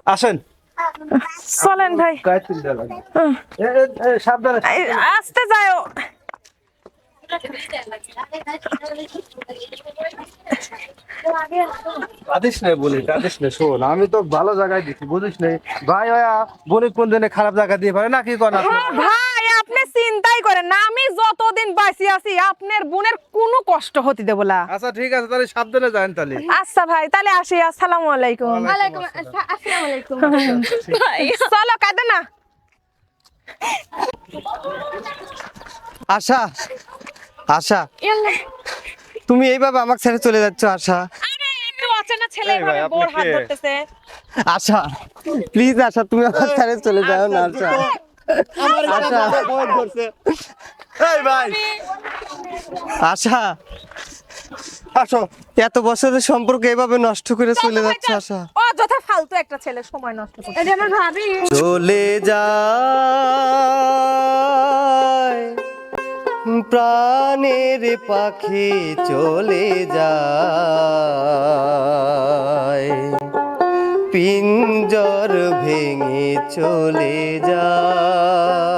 আসেন চলেন ভাই, সাবধানে। আসতে যাও। কাঁদিস না বলি, কাঁদিস না। শোন, আমি তো ভালো জায়গায় দিচ্ছি, বুঝিস না ভাই। বলি কোন দিনে খারাপ জায়গা দিয়ে পারে নাকি কোন আপনি? হ্যাঁ ভাই, আপনি চিন্তাই করেন না, আমি যতদিন বাঁচি আছি আপনার বোনের কোনো কষ্ট হতে দেব না। আচ্ছা ঠিক আছে, তাহলে সাবধানে যান তাহলে। আচ্ছা ভাই, তাহলে আসি। আসসালামু আলাইকুম। ওয়ালাইকুম আসসালামু আলাইকুম। চলো, কাঁদে না। আশা, আশা, তুমি এইভাবে আমাকে ছেড়ে চলে যাচ্ছ আশা? আরে একটু অচেনা ছেলে এই ভাই, এভাবে আপনি বোর হাত কে? ধরতেছে। আশা প্লিজ, আশা তুমি আমার ছেড়ে চলে যাও না আশা। আশা, এই ভাই আশা, আসো। এত বছরের সম্পর্ক এভাবে নষ্ট করে চলে যাচ্ছে আশা। ও যথা ফালতু একটা ছেলে, সময় নষ্ট করছে। এটা আমার ভাবি। চলে যায় প্রাণের পাখি, চলে যায় পিঞ্জর ভেঙে চলে যায়।